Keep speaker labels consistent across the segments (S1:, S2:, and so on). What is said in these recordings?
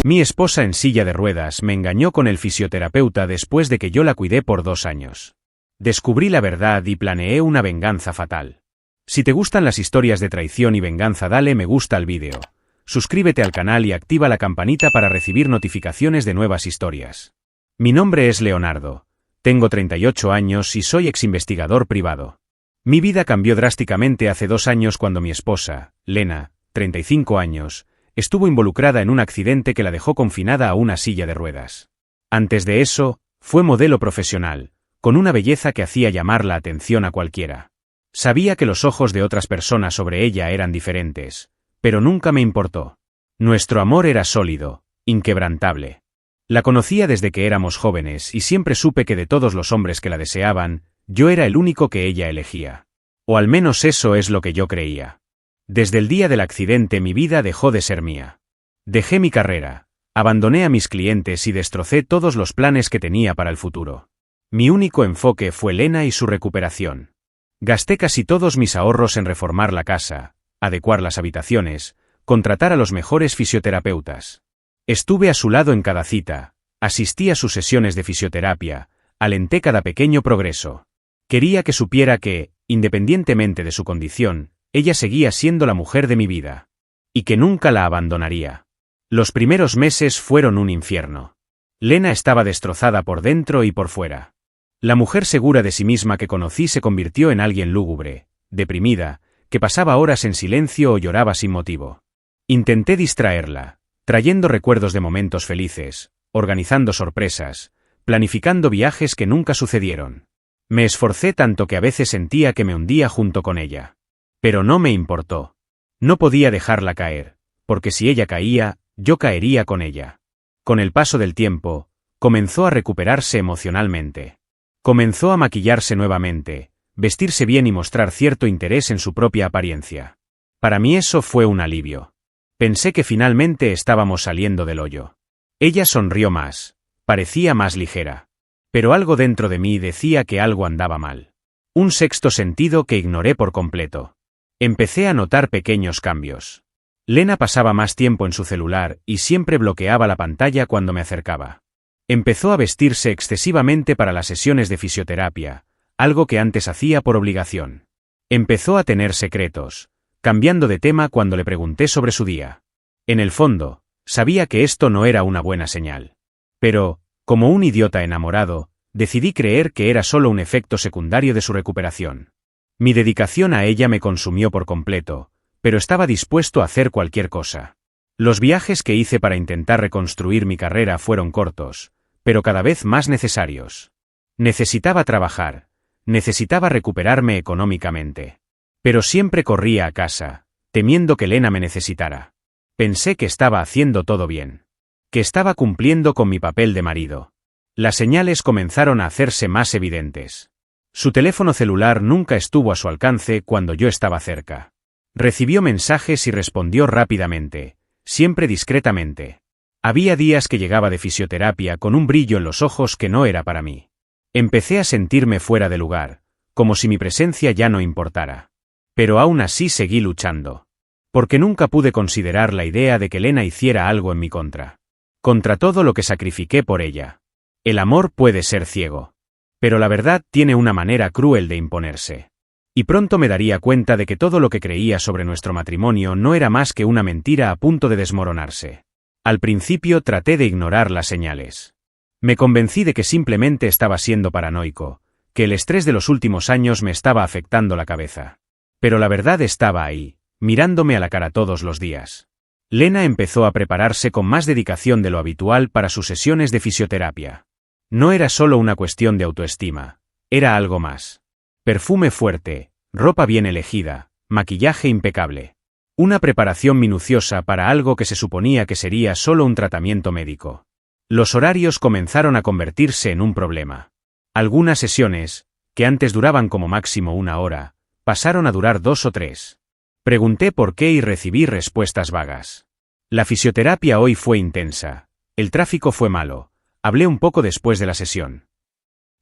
S1: Mi esposa en silla de ruedas me engañó con el fisioterapeuta después de que yo la cuidé por 2 años. Descubrí la verdad y planeé una venganza fatal. Si te gustan las historias de traición y venganza, dale me gusta al vídeo. Suscríbete al canal y activa la campanita para recibir notificaciones de nuevas historias. Mi nombre es Leonardo. Tengo 38 años y soy exinvestigador privado. Mi vida cambió drásticamente hace 2 años cuando mi esposa, Lena, 35 años, estuvo involucrada en un accidente que la dejó confinada a una silla de ruedas. Antes de eso, fue modelo profesional, con una belleza que hacía llamar la atención a cualquiera. Sabía que los ojos de otras personas sobre ella eran diferentes, pero nunca me importó. Nuestro amor era sólido, inquebrantable. La conocía desde que éramos jóvenes y siempre supe que de todos los hombres que la deseaban, yo era el único que ella elegía. O al menos eso es lo que yo creía. Desde el día del accidente mi vida dejó de ser mía. Dejé mi carrera, abandoné a mis clientes y destrocé todos los planes que tenía para el futuro. Mi único enfoque fue Lena y su recuperación. Gasté casi todos mis ahorros en reformar la casa, adecuar las habitaciones, contratar a los mejores fisioterapeutas. Estuve a su lado en cada cita, asistí a sus sesiones de fisioterapia, alenté cada pequeño progreso. Quería que supiera que, independientemente de su condición, ella seguía siendo la mujer de mi vida. Y que nunca la abandonaría. Los primeros meses fueron un infierno. Lena estaba destrozada por dentro y por fuera. La mujer segura de sí misma que conocí se convirtió en alguien lúgubre, deprimida, que pasaba horas en silencio o lloraba sin motivo. Intenté distraerla, trayendo recuerdos de momentos felices, organizando sorpresas, planificando viajes que nunca sucedieron. Me esforcé tanto que a veces sentía que me hundía junto con ella. Pero no me importó. No podía dejarla caer, porque si ella caía, yo caería con ella. Con el paso del tiempo, comenzó a recuperarse emocionalmente. Comenzó a maquillarse nuevamente, vestirse bien y mostrar cierto interés en su propia apariencia. Para mí eso fue un alivio. Pensé que finalmente estábamos saliendo del hoyo. Ella sonrió más, parecía más ligera. Pero algo dentro de mí decía que algo andaba mal. Un sexto sentido que ignoré por completo. Empecé a notar pequeños cambios. Lena pasaba más tiempo en su celular y siempre bloqueaba la pantalla cuando me acercaba. Empezó a vestirse excesivamente para las sesiones de fisioterapia, algo que antes hacía por obligación. Empezó a tener secretos, cambiando de tema cuando le pregunté sobre su día. En el fondo, sabía que esto no era una buena señal. Pero, como un idiota enamorado, decidí creer que era solo un efecto secundario de su recuperación. Mi dedicación a ella me consumió por completo, pero estaba dispuesto a hacer cualquier cosa. Los viajes que hice para intentar reconstruir mi carrera fueron cortos, pero cada vez más necesarios. Necesitaba trabajar, necesitaba recuperarme económicamente. Pero siempre corría a casa, temiendo que Lena me necesitara. Pensé que estaba haciendo todo bien. Que estaba cumpliendo con mi papel de marido. Las señales comenzaron a hacerse más evidentes. Su teléfono celular nunca estuvo a su alcance cuando yo estaba cerca. Recibió mensajes y respondió rápidamente, siempre discretamente. Había días que llegaba de fisioterapia con un brillo en los ojos que no era para mí. Empecé a sentirme fuera de lugar, como si mi presencia ya no importara. Pero aún así seguí luchando. Porque nunca pude considerar la idea de que Lena hiciera algo en mi contra. Contra todo lo que sacrifiqué por ella. El amor puede ser ciego. Pero la verdad tiene una manera cruel de imponerse. Y pronto me daría cuenta de que todo lo que creía sobre nuestro matrimonio no era más que una mentira a punto de desmoronarse. Al principio traté de ignorar las señales. Me convencí de que simplemente estaba siendo paranoico, que el estrés de los últimos años me estaba afectando la cabeza. Pero la verdad estaba ahí, mirándome a la cara todos los días. Lena empezó a prepararse con más dedicación de lo habitual para sus sesiones de fisioterapia. No era solo una cuestión de autoestima, era algo más. Perfume fuerte, ropa bien elegida, maquillaje impecable. Una preparación minuciosa para algo que se suponía que sería solo un tratamiento médico. Los horarios comenzaron a convertirse en un problema. Algunas sesiones, que antes duraban como máximo 1 hora, pasaron a durar 2 o 3. Pregunté por qué y recibí respuestas vagas. La fisioterapia hoy fue intensa, el tráfico fue malo, hablé un poco después de la sesión.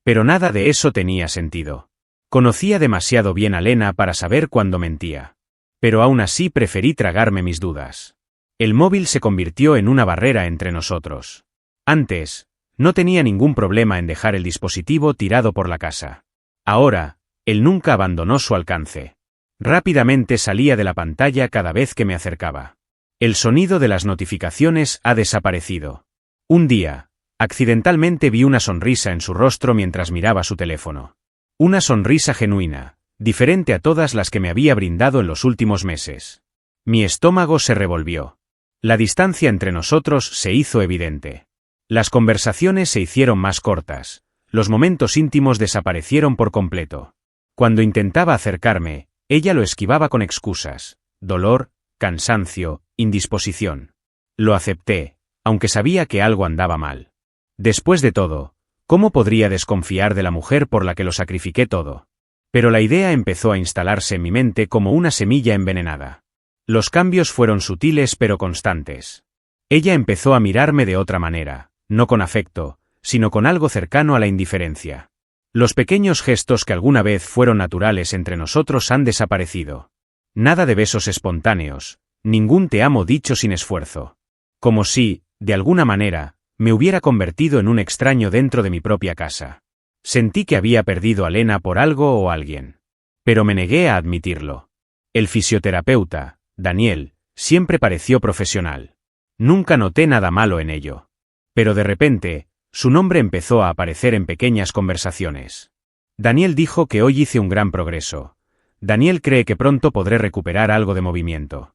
S1: Pero nada de eso tenía sentido. Conocía demasiado bien a Lena para saber cuándo mentía. Pero aún así preferí tragarme mis dudas. El móvil se convirtió en una barrera entre nosotros. Antes, no tenía ningún problema en dejar el dispositivo tirado por la casa. Ahora, él nunca abandonó su alcance. Rápidamente salía de la pantalla cada vez que me acercaba. El sonido de las notificaciones ha desaparecido. Un día, accidentalmente vi una sonrisa en su rostro mientras miraba su teléfono. Una sonrisa genuina, diferente a todas las que me había brindado en los últimos meses. Mi estómago se revolvió. La distancia entre nosotros se hizo evidente. Las conversaciones se hicieron más cortas. Los momentos íntimos desaparecieron por completo. Cuando intentaba acercarme, ella lo esquivaba con excusas: dolor, cansancio, indisposición. Lo acepté, aunque sabía que algo andaba mal. Después de todo, ¿cómo podría desconfiar de la mujer por la que lo sacrifiqué todo? Pero la idea empezó a instalarse en mi mente como una semilla envenenada. Los cambios fueron sutiles pero constantes. Ella empezó a mirarme de otra manera, no con afecto, sino con algo cercano a la indiferencia. Los pequeños gestos que alguna vez fueron naturales entre nosotros han desaparecido. Nada de besos espontáneos, ningún te amo dicho sin esfuerzo. Como si, de alguna manera, me hubiera convertido en un extraño dentro de mi propia casa. Sentí que había perdido a Lena por algo o alguien. Pero me negué a admitirlo. El fisioterapeuta, Daniel, siempre pareció profesional. Nunca noté nada malo en ello. Pero de repente, su nombre empezó a aparecer en pequeñas conversaciones. Daniel dijo que hoy hice un gran progreso. Daniel cree que pronto podré recuperar algo de movimiento.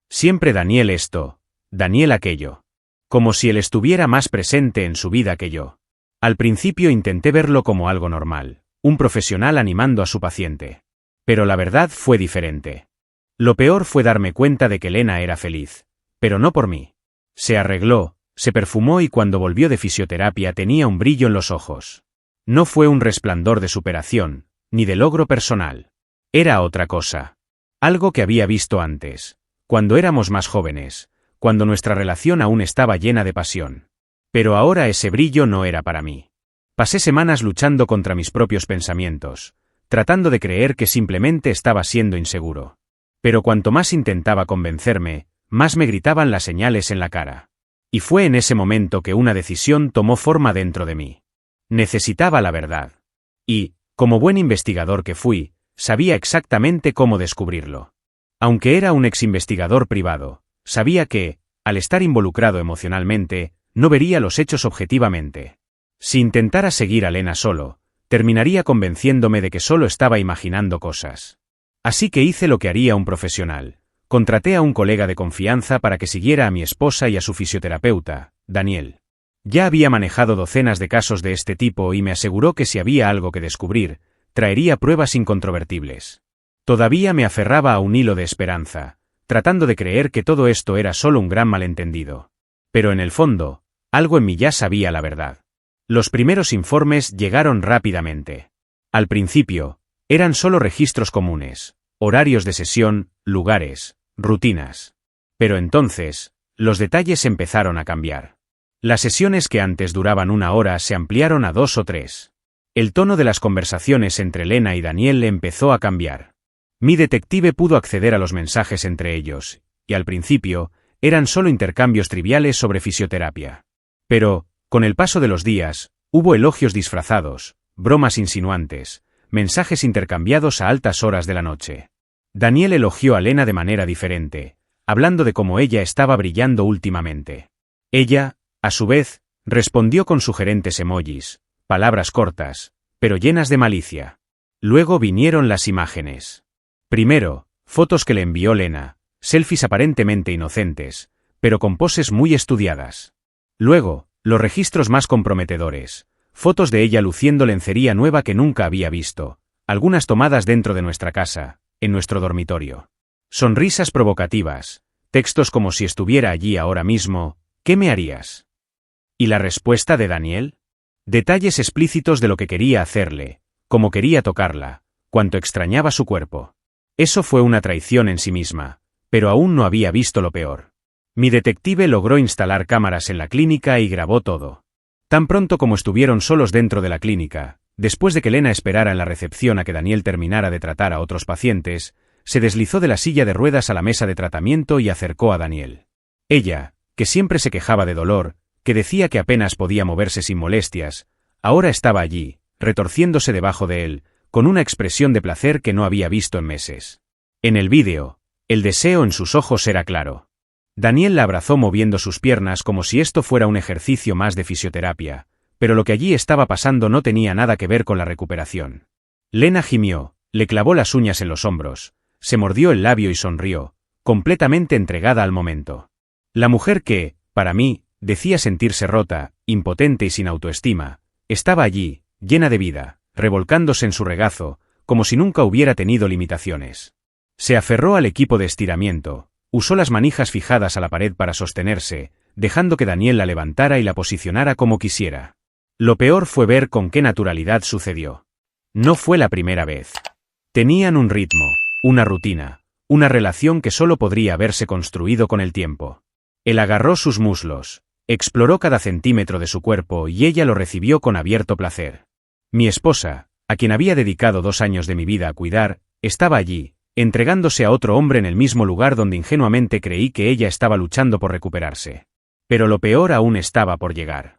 S1: Siempre Daniel esto, Daniel aquello. Como si él estuviera más presente en su vida que yo. Al principio intenté verlo como algo normal, un profesional animando a su paciente. Pero la verdad fue diferente. Lo peor fue darme cuenta de que Lena era feliz, pero no por mí. Se arregló, se perfumó y cuando volvió de fisioterapia tenía un brillo en los ojos. No fue un resplandor de superación, ni de logro personal. Era otra cosa. Algo que había visto antes, cuando éramos más jóvenes, cuando nuestra relación aún estaba llena de pasión. Pero ahora ese brillo no era para mí. Pasé semanas luchando contra mis propios pensamientos, tratando de creer que simplemente estaba siendo inseguro. Pero cuanto más intentaba convencerme, más me gritaban las señales en la cara. Y fue en ese momento que una decisión tomó forma dentro de mí. Necesitaba la verdad. Y, como buen investigador que fui, sabía exactamente cómo descubrirlo. Aunque era un exinvestigador privado, sabía que, al estar involucrado emocionalmente, no vería los hechos objetivamente. Si intentara seguir a Lena solo, terminaría convenciéndome de que solo estaba imaginando cosas. Así que hice lo que haría un profesional. Contraté a un colega de confianza para que siguiera a mi esposa y a su fisioterapeuta, Daniel. Ya había manejado docenas de casos de este tipo y me aseguró que si había algo que descubrir, traería pruebas incontrovertibles. Todavía me aferraba a un hilo de esperanza, tratando de creer que todo esto era solo un gran malentendido. Pero en el fondo, algo en mí ya sabía la verdad. Los primeros informes llegaron rápidamente. Al principio, eran solo registros comunes, horarios de sesión, lugares, rutinas. Pero entonces, los detalles empezaron a cambiar. Las sesiones que antes duraban 1 hora se ampliaron a 2 o 3. El tono de las conversaciones entre Lena y Daniel empezó a cambiar. Mi detective pudo acceder a los mensajes entre ellos, y al principio, eran solo intercambios triviales sobre fisioterapia. Pero, con el paso de los días, hubo elogios disfrazados, bromas insinuantes, mensajes intercambiados a altas horas de la noche. Daniel elogió a Lena de manera diferente, hablando de cómo ella estaba brillando últimamente. Ella, a su vez, respondió con sugerentes emojis, palabras cortas, pero llenas de malicia. Luego vinieron las imágenes. Primero, fotos que le envió Lena, selfies aparentemente inocentes, pero con poses muy estudiadas. Luego, los registros más comprometedores, fotos de ella luciendo lencería nueva que nunca había visto, algunas tomadas dentro de nuestra casa, en nuestro dormitorio. Sonrisas provocativas, textos como si estuviera allí ahora mismo, ¿qué me harías? ¿Y la respuesta de Daniel? Detalles explícitos de lo que quería hacerle, cómo quería tocarla, cuánto extrañaba su cuerpo. Eso fue una traición en sí misma, pero aún no había visto lo peor. Mi detective logró instalar cámaras en la clínica y grabó todo. Tan pronto como estuvieron solos dentro de la clínica, después de que Lena esperara en la recepción a que Daniel terminara de tratar a otros pacientes, se deslizó de la silla de ruedas a la mesa de tratamiento y acercó a Daniel. Ella, que siempre se quejaba de dolor, que decía que apenas podía moverse sin molestias, ahora estaba allí, retorciéndose debajo de él, con una expresión de placer que no había visto en meses. En el vídeo, el deseo en sus ojos era claro. Daniel la abrazó moviendo sus piernas como si esto fuera un ejercicio más de fisioterapia, pero lo que allí estaba pasando no tenía nada que ver con la recuperación. Lena gimió, le clavó las uñas en los hombros, se mordió el labio y sonrió, completamente entregada al momento. La mujer que, para mí, decía sentirse rota, impotente y sin autoestima, estaba allí, llena de vida, revolcándose en su regazo, como si nunca hubiera tenido limitaciones. Se aferró al equipo de estiramiento, usó las manijas fijadas a la pared para sostenerse, dejando que Daniel la levantara y la posicionara como quisiera. Lo peor fue ver con qué naturalidad sucedió. No fue la primera vez. Tenían un ritmo, una rutina, una relación que solo podría haberse construido con el tiempo. Él agarró sus muslos, exploró cada centímetro de su cuerpo y ella lo recibió con abierto placer. Mi esposa, a quien había dedicado 2 años de mi vida a cuidar, estaba allí, entregándose a otro hombre en el mismo lugar donde ingenuamente creí que ella estaba luchando por recuperarse. Pero lo peor aún estaba por llegar.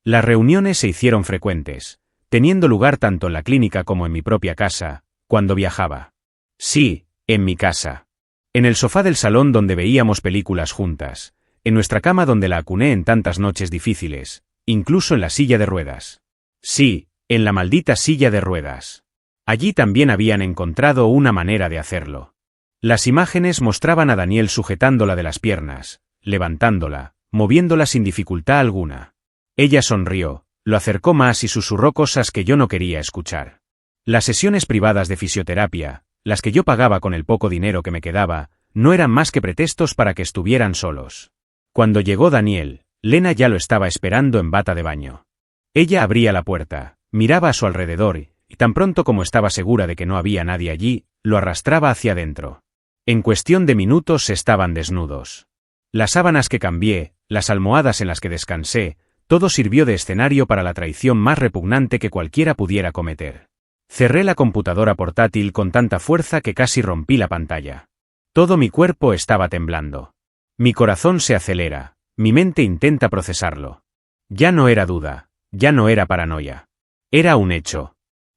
S1: Las reuniones se hicieron frecuentes, teniendo lugar tanto en la clínica como en mi propia casa, cuando viajaba. Sí, en mi casa. En el sofá del salón donde veíamos películas juntas, en nuestra cama donde la acuné en tantas noches difíciles, incluso en la silla de ruedas. Sí, en la maldita silla de ruedas. Allí también habían encontrado una manera de hacerlo. Las imágenes mostraban a Daniel sujetándola de las piernas, levantándola, moviéndola sin dificultad alguna. Ella sonrió, lo acercó más y susurró cosas que yo no quería escuchar. Las sesiones privadas de fisioterapia, las que yo pagaba con el poco dinero que me quedaba, no eran más que pretextos para que estuvieran solos. Cuando llegó Daniel, Lena ya lo estaba esperando en bata de baño. Ella abría la puerta, miraba a su alrededor y tan pronto como estaba segura de que no había nadie allí, lo arrastraba hacia adentro. En cuestión de minutos estaban desnudos. Las sábanas que cambié, las almohadas en las que descansé, todo sirvió de escenario para la traición más repugnante que cualquiera pudiera cometer. Cerré la computadora portátil con tanta fuerza que casi rompí la pantalla. Todo mi cuerpo estaba temblando. Mi corazón se acelera, mi mente intenta procesarlo. Ya no era duda, ya no era paranoia. Era un hecho.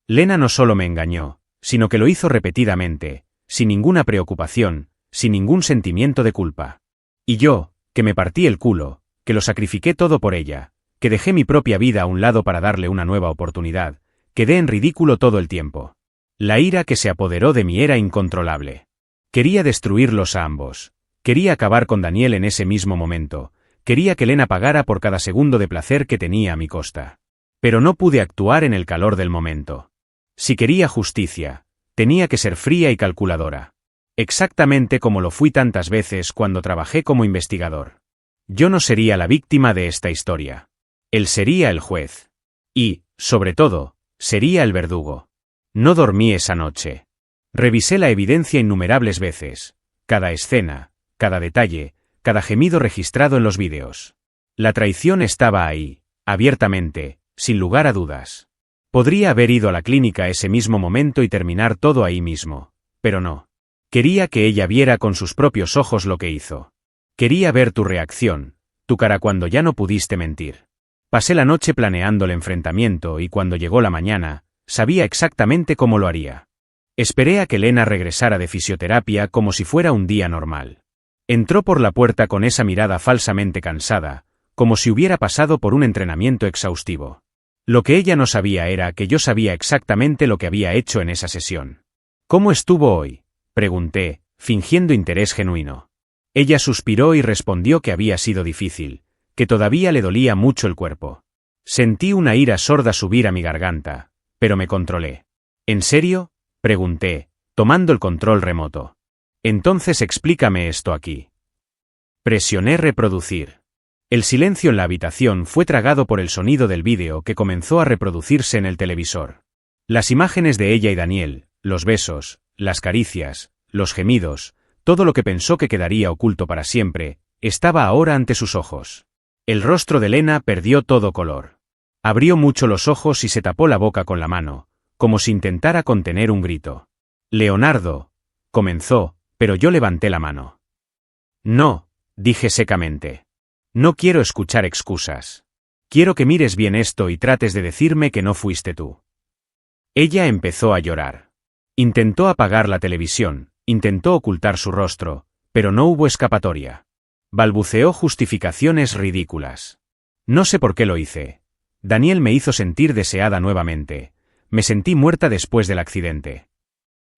S1: Lena no solo me engañó, sino que lo hizo repetidamente, sin ninguna preocupación, sin ningún sentimiento de culpa. Y yo, que me partí el culo, que lo sacrifiqué todo por ella, que dejé mi propia vida a un lado para darle una nueva oportunidad, quedé en ridículo todo el tiempo. La ira que se apoderó de mí era incontrolable. Quería destruirlos a ambos. Quería acabar con Daniel en ese mismo momento. Quería que Lena pagara por cada segundo de placer que tenía a mi costa. Pero no pude actuar en el calor del momento. Si quería justicia, tenía que ser fría y calculadora. Exactamente como lo fui tantas veces cuando trabajé como investigador. Yo no sería la víctima de esta historia. Él sería el juez. Y, sobre todo, sería el verdugo. No dormí esa noche. Revisé la evidencia innumerables veces, cada escena, cada detalle, cada gemido registrado en los vídeos. La traición estaba ahí, abiertamente, sin lugar a dudas. Podría haber ido a la clínica ese mismo momento y terminar todo ahí mismo, pero no. Quería que ella viera con sus propios ojos lo que hizo. Quería ver tu reacción, tu cara cuando ya no pudiste mentir. Pasé la noche planeando el enfrentamiento y cuando llegó la mañana, sabía exactamente cómo lo haría. Esperé a que Lena regresara de fisioterapia como si fuera un día normal. Entró por la puerta con esa mirada falsamente cansada, como si hubiera pasado por un entrenamiento exhaustivo. Lo que ella no sabía era que yo sabía exactamente lo que había hecho en esa sesión. ¿Cómo estuvo hoy?, pregunté, fingiendo interés genuino. Ella suspiró y respondió que había sido difícil, que todavía le dolía mucho el cuerpo. Sentí una ira sorda subir a mi garganta, pero me controlé. ¿En serio?, pregunté, tomando el control remoto. Entonces explícame esto aquí. Presioné reproducir. El silencio en la habitación fue tragado por el sonido del vídeo que comenzó a reproducirse en el televisor. Las imágenes de ella y Daniel, los besos, las caricias, los gemidos, todo lo que pensó que quedaría oculto para siempre, estaba ahora ante sus ojos. El rostro de Lena perdió todo color. Abrió mucho los ojos y se tapó la boca con la mano, como si intentara contener un grito. Leonardo, comenzó, pero yo levanté la mano. No, dije secamente. No quiero escuchar excusas. Quiero que mires bien esto y trates de decirme que no fuiste tú. Ella empezó a llorar. Intentó apagar la televisión, intentó ocultar su rostro, pero no hubo escapatoria. Balbuceó justificaciones ridículas. No sé por qué lo hice. Daniel me hizo sentir deseada nuevamente. Me sentí muerta después del accidente.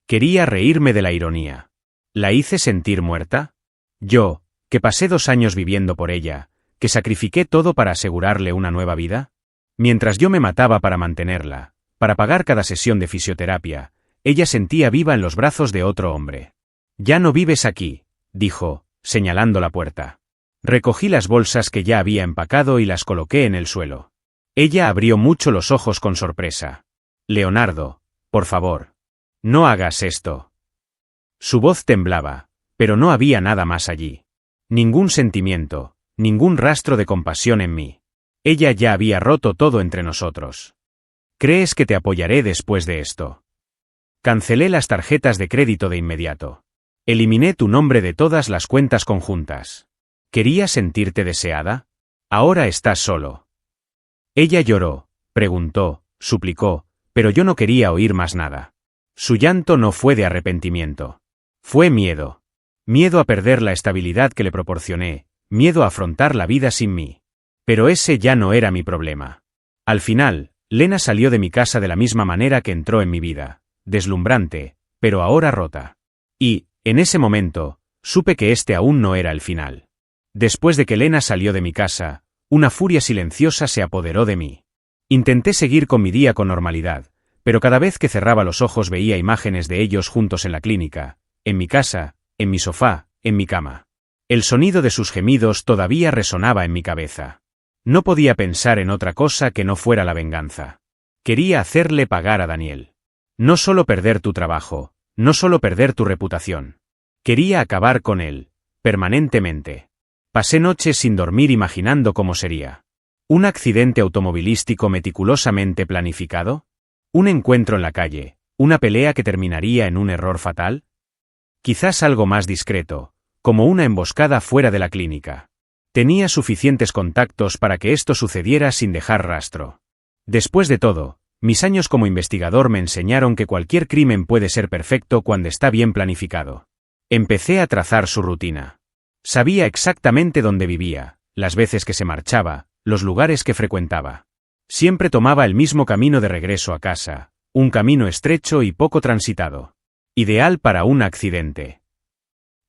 S1: Quería reírme de la ironía. ¿La hice sentir muerta? Yo, que pasé 2 años viviendo por ella, que sacrifiqué todo para asegurarle una nueva vida. Mientras yo me mataba para mantenerla, para pagar cada sesión de fisioterapia, ella sentía viva en los brazos de otro hombre. Ya no vives aquí, dijo, señalando la puerta. Recogí las bolsas que ya había empacado y las coloqué en el suelo. Ella abrió mucho los ojos con sorpresa. Leonardo, por favor. No hagas esto. Su voz temblaba, pero no había nada más allí. Ningún sentimiento, ningún rastro de compasión en mí. Ella ya había roto todo entre nosotros. ¿Crees que te apoyaré después de esto? Cancelé las tarjetas de crédito de inmediato. Eliminé tu nombre de todas las cuentas conjuntas. ¿Querías sentirte deseada? Ahora estás solo. Ella lloró, preguntó, suplicó, pero yo no quería oír más nada. Su llanto no fue de arrepentimiento. Fue miedo. Miedo a perder la estabilidad que le proporcioné, miedo a afrontar la vida sin mí. Pero ese ya no era mi problema. Al final, Lena salió de mi casa de la misma manera que entró en mi vida, deslumbrante, pero ahora rota. Y, en ese momento, supe que este aún no era el final. Después de que Lena salió de mi casa, una furia silenciosa se apoderó de mí. Intenté seguir con mi día con normalidad, pero cada vez que cerraba los ojos veía imágenes de ellos juntos en la clínica, en mi casa, en mi sofá, en mi cama. El sonido de sus gemidos todavía resonaba en mi cabeza. No podía pensar en otra cosa que no fuera la venganza. Quería hacerle pagar a Daniel. No solo perder tu trabajo, no solo perder tu reputación. Quería acabar con él, permanentemente. Pasé noches sin dormir imaginando cómo sería. ¿Un accidente automovilístico meticulosamente planificado? ¿Un encuentro en la calle? ¿Una pelea que terminaría en un error fatal? Quizás algo más discreto, como una emboscada fuera de la clínica. Tenía suficientes contactos para que esto sucediera sin dejar rastro. Después de todo, mis años como investigador me enseñaron que cualquier crimen puede ser perfecto cuando está bien planificado. Empecé a trazar su rutina. Sabía exactamente dónde vivía, las veces que se marchaba, los lugares que frecuentaba. Siempre tomaba el mismo camino de regreso a casa, un camino estrecho y poco transitado. Ideal para un accidente.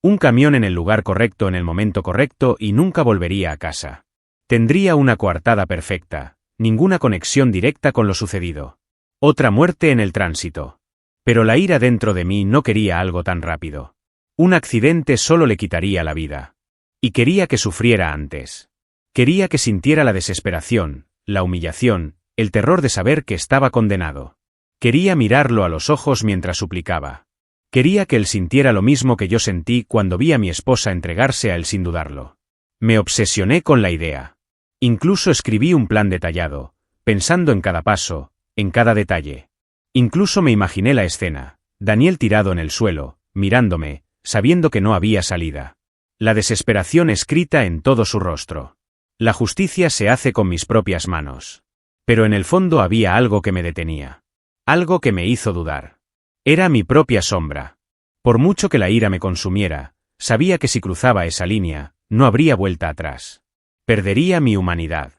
S1: Un camión en el lugar correcto en el momento correcto y nunca volvería a casa. Tendría una coartada perfecta, ninguna conexión directa con lo sucedido. Otra muerte en el tránsito. Pero la ira dentro de mí no quería algo tan rápido. Un accidente solo le quitaría la vida. Y quería que sufriera antes. Quería que sintiera la desesperación, la humillación, el terror de saber que estaba condenado. Quería mirarlo a los ojos mientras suplicaba. Quería que él sintiera lo mismo que yo sentí cuando vi a mi esposa entregarse a él sin dudarlo. Me obsesioné con la idea. Incluso escribí un plan detallado, pensando en cada paso, en cada detalle. Incluso me imaginé la escena, Daniel tirado en el suelo, mirándome, sabiendo que no había salida. La desesperación escrita en todo su rostro. La justicia se hace con mis propias manos. Pero en el fondo había algo que me detenía. Algo que me hizo dudar. Era mi propia sombra. Por mucho que la ira me consumiera, sabía que si cruzaba esa línea, no habría vuelta atrás. Perdería mi humanidad.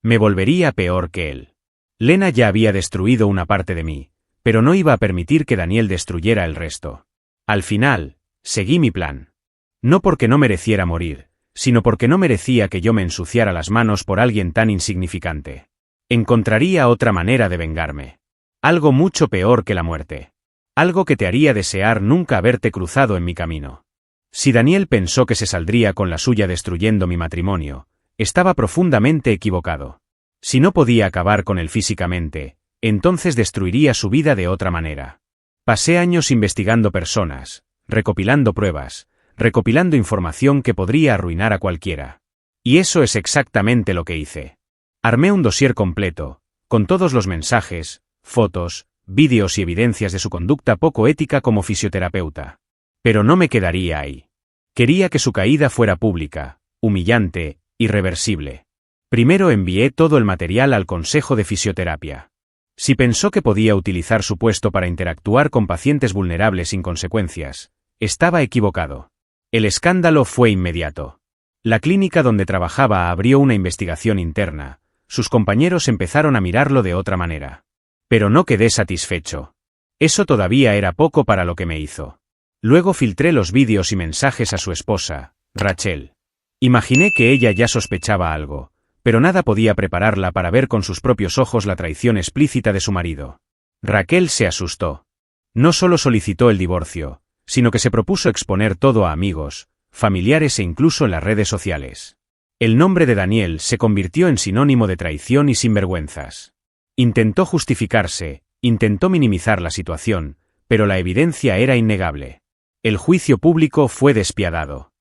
S1: Me volvería peor que él. Lena ya había destruido una parte de mí, pero no iba a permitir que Daniel destruyera el resto. Al final, seguí mi plan. No porque no mereciera morir, sino porque no merecía que yo me ensuciara las manos por alguien tan insignificante. Encontraría otra manera de vengarme. Algo mucho peor que la muerte. Algo que te haría desear nunca haberte cruzado en mi camino. Si Daniel pensó que se saldría con la suya destruyendo mi matrimonio, estaba profundamente equivocado. Si no podía acabar con él físicamente, entonces destruiría su vida de otra manera. Pasé años investigando personas, recopilando pruebas, recopilando información que podría arruinar a cualquiera. Y eso es exactamente lo que hice. Armé un dossier completo, con todos los mensajes, fotos, vídeos y evidencias de su conducta poco ética como fisioterapeuta. Pero no me quedaría ahí. Quería que su caída fuera pública, humillante, irreversible. Primero envié todo el material al Consejo de Fisioterapia. Si pensó que podía utilizar su puesto para interactuar con pacientes vulnerables sin consecuencias, estaba equivocado. El escándalo fue inmediato. La clínica donde trabajaba abrió una investigación interna. Sus compañeros empezaron a mirarlo de otra manera. Pero no quedé satisfecho. Eso todavía era poco para lo que me hizo. Luego filtré los vídeos y mensajes a su esposa, Rachel. Imaginé que ella ya sospechaba algo, pero nada podía prepararla para ver con sus propios ojos la traición explícita de su marido. Raquel se asustó. No solo solicitó el divorcio, sino que se propuso exponer todo a amigos, familiares e incluso en las redes sociales. El nombre de Daniel se convirtió en sinónimo de traición y sinvergüenzas. Intentó justificarse, intentó minimizar la situación, pero la evidencia era innegable. El juicio público fue despiadado.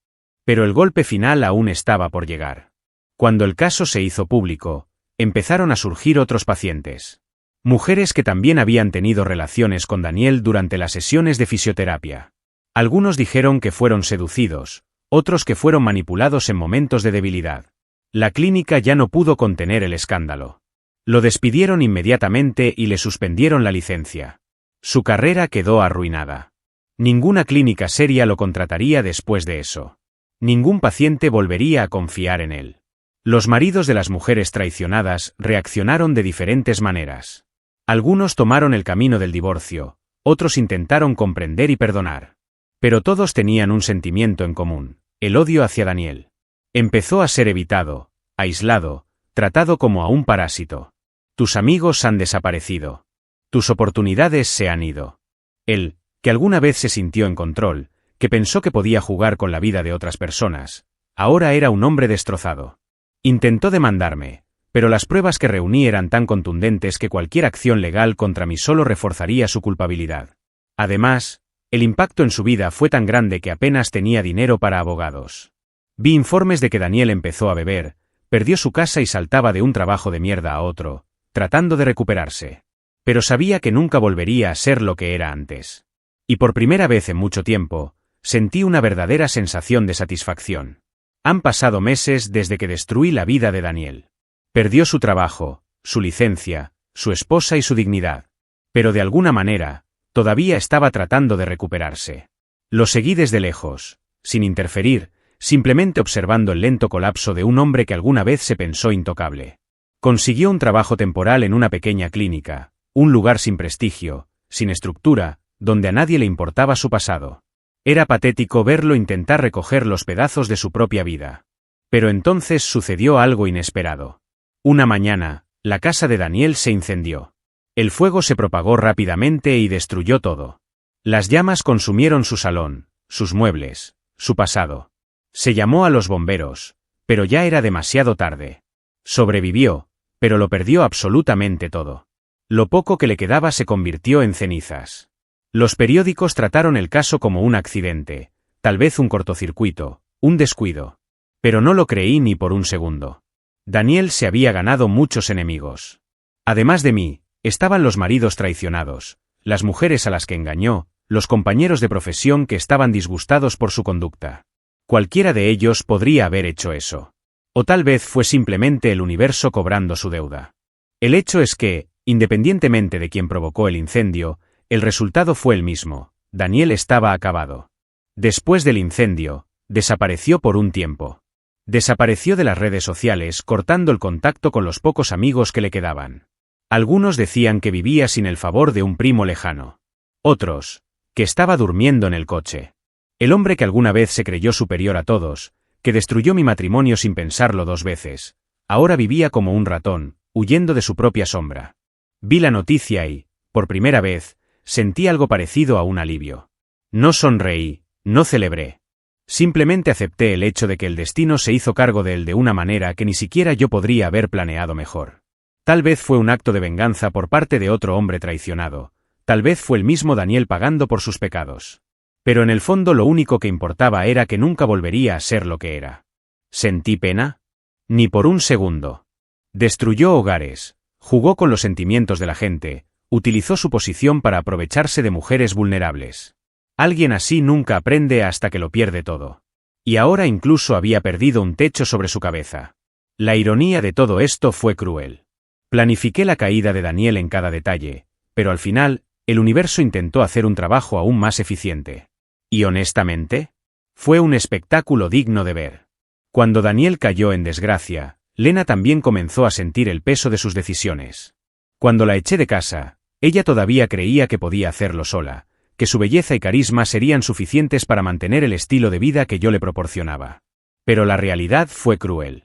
S1: Pero el golpe final aún estaba por llegar. Cuando el caso se hizo público, empezaron a surgir otros pacientes. Mujeres que también habían tenido relaciones con Daniel durante las sesiones de fisioterapia. Algunos dijeron que fueron seducidos, otros que fueron manipulados en momentos de debilidad. La clínica ya no pudo contener el escándalo. Lo despidieron inmediatamente y le suspendieron la licencia. Su carrera quedó arruinada. Ninguna clínica seria lo contrataría después de eso. Ningún paciente volvería a confiar en él. Los maridos de las mujeres traicionadas reaccionaron de diferentes maneras. Algunos tomaron el camino del divorcio, otros intentaron comprender y perdonar. Pero todos tenían un sentimiento en común, el odio hacia Daniel. Empezó a ser evitado, aislado, tratado como a un parásito. Tus amigos han desaparecido. Tus oportunidades se han ido. Él, que alguna vez se sintió en control, que pensó que podía jugar con la vida de otras personas, ahora era un hombre destrozado. Intentó demandarme, pero las pruebas que reuní eran tan contundentes que cualquier acción legal contra mí solo reforzaría su culpabilidad. Además, el impacto en su vida fue tan grande que apenas tenía dinero para abogados. Vi informes de que Daniel empezó a beber, perdió su casa y saltaba de un trabajo de mierda a otro, tratando de recuperarse. Pero sabía que nunca volvería a ser lo que era antes. Y por primera vez en mucho tiempo, sentí una verdadera sensación de satisfacción. Han pasado meses desde que destruí la vida de Daniel. Perdió su trabajo, su licencia, su esposa y su dignidad. Pero de alguna manera, todavía estaba tratando de recuperarse. Lo seguí desde lejos, sin interferir, simplemente observando el lento colapso de un hombre que alguna vez se pensó intocable. Consiguió un trabajo temporal en una pequeña clínica, un lugar sin prestigio, sin estructura, donde a nadie le importaba su pasado. Era patético verlo intentar recoger los pedazos de su propia vida. Pero entonces sucedió algo inesperado. Una mañana, la casa de Daniel se incendió. El fuego se propagó rápidamente y destruyó todo. Las llamas consumieron su salón, sus muebles, su pasado. Se llamó a los bomberos, pero ya era demasiado tarde. Sobrevivió, pero lo perdió absolutamente todo. Lo poco que le quedaba se convirtió en cenizas. Los periódicos trataron el caso como un accidente, tal vez un cortocircuito, un descuido. Pero no lo creí ni por un segundo. Daniel se había ganado muchos enemigos. Además de mí, estaban los maridos traicionados, las mujeres a las que engañó, los compañeros de profesión que estaban disgustados por su conducta. Cualquiera de ellos podría haber hecho eso. O tal vez fue simplemente el universo cobrando su deuda. El hecho es que, independientemente de quién provocó el incendio, el resultado fue el mismo: Daniel estaba acabado. Después del incendio, desapareció por un tiempo. Desapareció de las redes sociales, cortando el contacto con los pocos amigos que le quedaban. Algunos decían que vivía sin el favor de un primo lejano. Otros, que estaba durmiendo en el coche. El hombre que alguna vez se creyó superior a todos, que destruyó mi matrimonio sin pensarlo 2 veces, ahora vivía como un ratón, huyendo de su propia sombra. Vi la noticia y, por primera vez, sentí algo parecido a un alivio. No sonreí, no celebré. Simplemente acepté el hecho de que el destino se hizo cargo de él de una manera que ni siquiera yo podría haber planeado mejor. Tal vez fue un acto de venganza por parte de otro hombre traicionado, tal vez fue el mismo Daniel pagando por sus pecados. Pero en el fondo lo único que importaba era que nunca volvería a ser lo que era. ¿Sentí pena? Ni por un segundo. Destruyó hogares, jugó con los sentimientos de la gente, utilizó su posición para aprovecharse de mujeres vulnerables. Alguien así nunca aprende hasta que lo pierde todo. Y ahora incluso había perdido un techo sobre su cabeza. La ironía de todo esto fue cruel. Planifiqué la caída de Daniel en cada detalle, pero al final, el universo intentó hacer un trabajo aún más eficiente. Y honestamente, fue un espectáculo digno de ver. Cuando Daniel cayó en desgracia, Lena también comenzó a sentir el peso de sus decisiones. Cuando la eché de casa, ella todavía creía que podía hacerlo sola, que su belleza y carisma serían suficientes para mantener el estilo de vida que yo le proporcionaba. Pero la realidad fue cruel.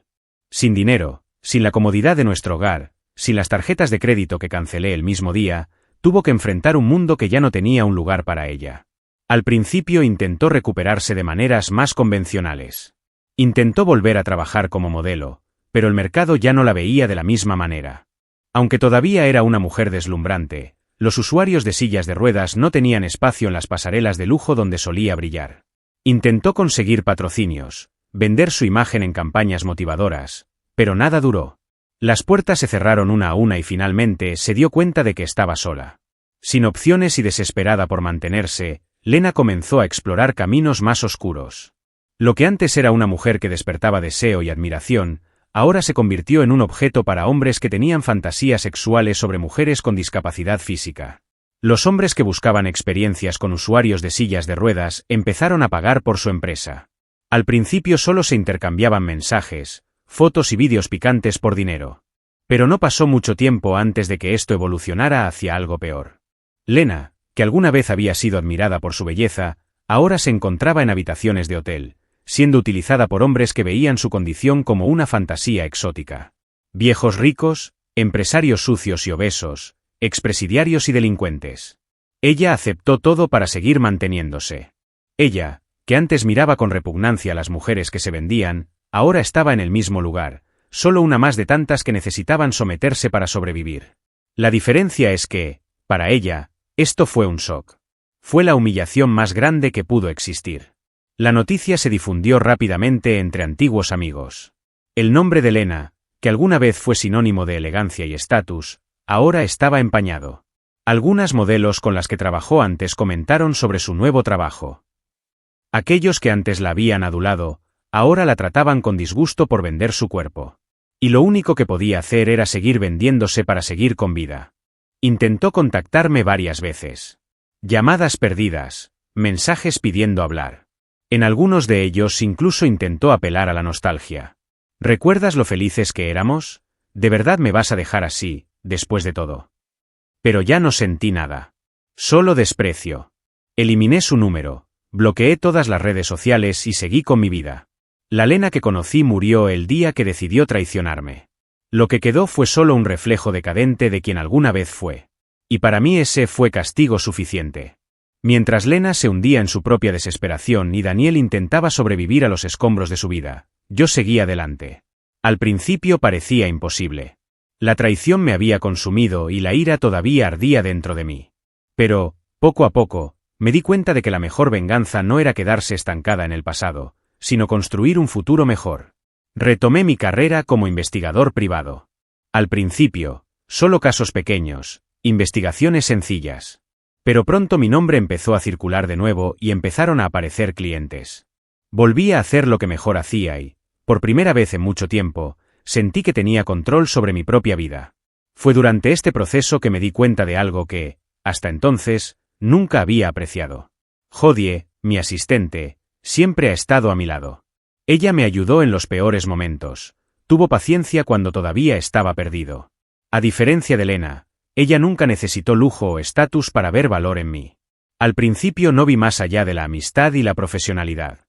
S1: Sin dinero, sin la comodidad de nuestro hogar, sin las tarjetas de crédito que cancelé el mismo día, tuvo que enfrentar un mundo que ya no tenía un lugar para ella. Al principio intentó recuperarse de maneras más convencionales. Intentó volver a trabajar como modelo, pero el mercado ya no la veía de la misma manera. Aunque todavía era una mujer deslumbrante, los usuarios de sillas de ruedas no tenían espacio en las pasarelas de lujo donde solía brillar. Intentó conseguir patrocinios, vender su imagen en campañas motivadoras, pero nada duró. Las puertas se cerraron una a una y finalmente se dio cuenta de que estaba sola. Sin opciones y desesperada por mantenerse, Lena comenzó a explorar caminos más oscuros. Lo que antes era una mujer que despertaba deseo y admiración, ahora se convirtió en un objeto para hombres que tenían fantasías sexuales sobre mujeres con discapacidad física. Los hombres que buscaban experiencias con usuarios de sillas de ruedas empezaron a pagar por su empresa. Al principio solo se intercambiaban mensajes, fotos y vídeos picantes por dinero. Pero no pasó mucho tiempo antes de que esto evolucionara hacia algo peor. Lena, que alguna vez había sido admirada por su belleza, ahora se encontraba en habitaciones de hotel, siendo utilizada por hombres que veían su condición como una fantasía exótica. Viejos ricos, empresarios sucios y obesos, expresidiarios y delincuentes. Ella aceptó todo para seguir manteniéndose. Ella, que antes miraba con repugnancia a las mujeres que se vendían, ahora estaba en el mismo lugar, solo una más de tantas que necesitaban someterse para sobrevivir. La diferencia es que, para ella, esto fue un shock. Fue la humillación más grande que pudo existir. La noticia se difundió rápidamente entre antiguos amigos. El nombre de Lena, que alguna vez fue sinónimo de elegancia y estatus, ahora estaba empañado. Algunas modelos con las que trabajó antes comentaron sobre su nuevo trabajo. Aquellos que antes la habían adulado, ahora la trataban con disgusto por vender su cuerpo. Y lo único que podía hacer era seguir vendiéndose para seguir con vida. Intentó contactarme varias veces. Llamadas perdidas, mensajes pidiendo hablar. En algunos de ellos incluso intentó apelar a la nostalgia. ¿Recuerdas lo felices que éramos? ¿De verdad me vas a dejar así, después de todo? Pero ya no sentí nada. Solo desprecio. Eliminé su número, bloqueé todas las redes sociales y seguí con mi vida. La Lena que conocí murió el día que decidió traicionarme. Lo que quedó fue solo un reflejo decadente de quien alguna vez fue. Y para mí ese fue castigo suficiente. Mientras Lena se hundía en su propia desesperación y Daniel intentaba sobrevivir a los escombros de su vida, yo seguía adelante. Al principio parecía imposible. La traición me había consumido y la ira todavía ardía dentro de mí. Pero, poco a poco, me di cuenta de que la mejor venganza no era quedarse estancada en el pasado, sino construir un futuro mejor. Retomé mi carrera como investigador privado. Al principio, solo casos pequeños, investigaciones sencillas. Pero pronto mi nombre empezó a circular de nuevo y empezaron a aparecer clientes. Volví a hacer lo que mejor hacía y, por primera vez en mucho tiempo, sentí que tenía control sobre mi propia vida. Fue durante este proceso que me di cuenta de algo que, hasta entonces, nunca había apreciado. Jodie, mi asistente, siempre ha estado a mi lado. Ella me ayudó en los peores momentos, tuvo paciencia cuando todavía estaba perdido. A diferencia de Lena, ella nunca necesitó lujo o estatus para ver valor en mí. Al principio no vi más allá de la amistad y la profesionalidad.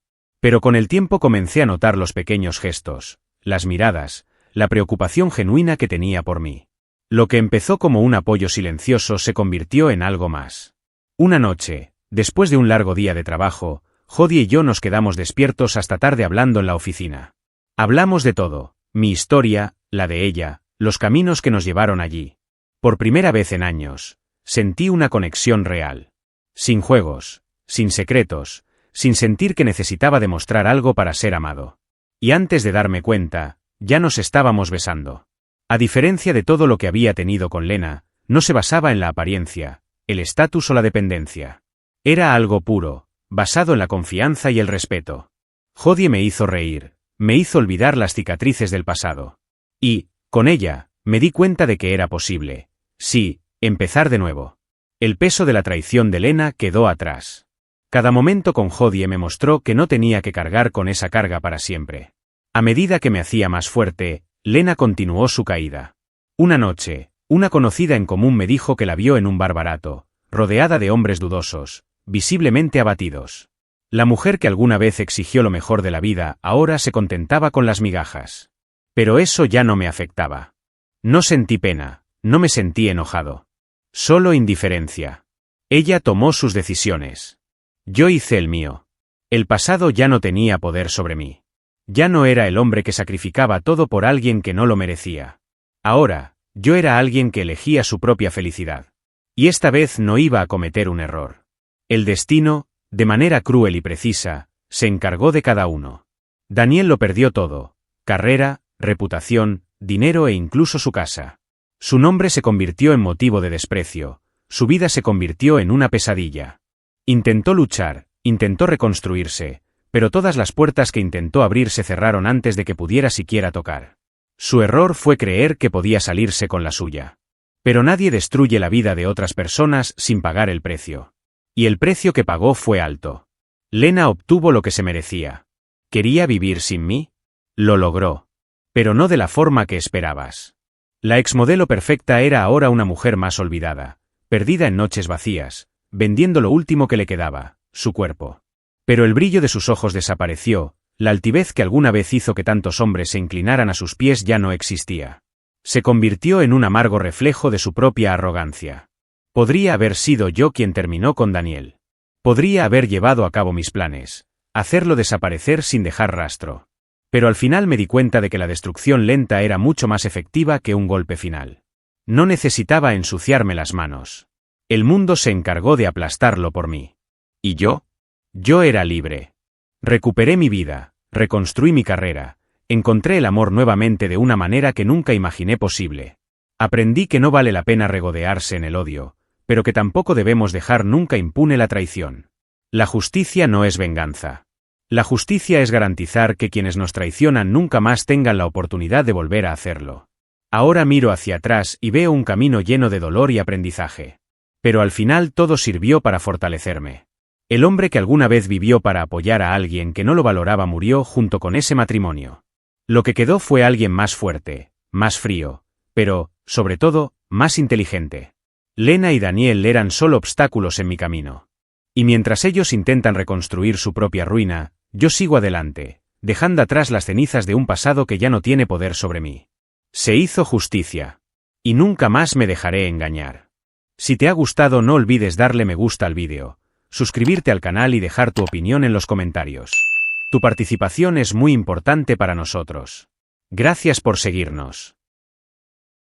S1: Pero con el tiempo comencé a notar los pequeños gestos, las miradas, la preocupación genuina que tenía por mí. Lo que empezó como un apoyo silencioso se convirtió en algo más. Una noche, después de un largo día de trabajo, Jodie y yo nos quedamos despiertos hasta tarde hablando en la oficina. Hablamos de todo, mi historia, la de ella, los caminos que nos llevaron allí. Por primera vez en años, sentí una conexión real. Sin juegos, sin secretos, sin sentir que necesitaba demostrar algo para ser amado. Y antes de darme cuenta, ya nos estábamos besando. A diferencia de todo lo que había tenido con Lena, no se basaba en la apariencia, el estatus o la dependencia. Era algo puro, basado en la confianza y el respeto. Jodie me hizo reír, me hizo olvidar las cicatrices del pasado. Y, con ella, me di cuenta de que era posible. Sí, empezar de nuevo. El peso de la traición de Lena quedó atrás. Cada momento con Jodie me mostró que no tenía que cargar con esa carga para siempre. A medida que me hacía más fuerte, Lena continuó su caída. Una noche, una conocida en común me dijo que la vio en un bar barato, rodeada de hombres dudosos, visiblemente abatidos. La mujer que alguna vez exigió lo mejor de la vida ahora se contentaba con las migajas. Pero eso ya no me afectaba. No sentí pena, no me sentí enojado. Solo indiferencia. Ella tomó sus decisiones. Yo hice el mío. El pasado ya no tenía poder sobre mí. Ya no era el hombre que sacrificaba todo por alguien que no lo merecía. Ahora, yo era alguien que elegía su propia felicidad. Y esta vez no iba a cometer un error. El destino, de manera cruel y precisa, se encargó de cada uno. Daniel lo perdió todo: carrera, reputación, dinero e incluso su casa. Su nombre se convirtió en motivo de desprecio, su vida se convirtió en una pesadilla. Intentó luchar, intentó reconstruirse, pero todas las puertas que intentó abrir se cerraron antes de que pudiera siquiera tocar. Su error fue creer que podía salirse con la suya. Pero nadie destruye la vida de otras personas sin pagar el precio. Y el precio que pagó fue alto. Lena obtuvo lo que se merecía. ¿Quería vivir sin mí? Lo logró. Pero no de la forma que esperabas. La exmodelo perfecta era ahora una mujer más olvidada, perdida en noches vacías, vendiendo lo último que le quedaba, su cuerpo. Pero el brillo de sus ojos desapareció, la altivez que alguna vez hizo que tantos hombres se inclinaran a sus pies ya no existía. Se convirtió en un amargo reflejo de su propia arrogancia. Podría haber sido yo quien terminó con Daniel. Podría haber llevado a cabo mis planes, hacerlo desaparecer sin dejar rastro. Pero al final me di cuenta de que la destrucción lenta era mucho más efectiva que un golpe final. No necesitaba ensuciarme las manos. El mundo se encargó de aplastarlo por mí. ¿Y yo? Yo era libre. Recuperé mi vida, reconstruí mi carrera, encontré el amor nuevamente de una manera que nunca imaginé posible. Aprendí que no vale la pena regodearse en el odio, pero que tampoco debemos dejar nunca impune la traición. La justicia no es venganza. La justicia es garantizar que quienes nos traicionan nunca más tengan la oportunidad de volver a hacerlo. Ahora miro hacia atrás y veo un camino lleno de dolor y aprendizaje. Pero al final todo sirvió para fortalecerme. El hombre que alguna vez vivió para apoyar a alguien que no lo valoraba murió junto con ese matrimonio. Lo que quedó fue alguien más fuerte, más frío, pero, sobre todo, más inteligente. Lena y Daniel eran solo obstáculos en mi camino. Y mientras ellos intentan reconstruir su propia ruina, yo sigo adelante, dejando atrás las cenizas de un pasado que ya no tiene poder sobre mí. Se hizo justicia. Y nunca más me dejaré engañar. Si te ha gustado, no olvides darle me gusta al vídeo, suscribirte al canal y dejar tu opinión en los comentarios. Tu participación es muy importante para nosotros. Gracias por seguirnos.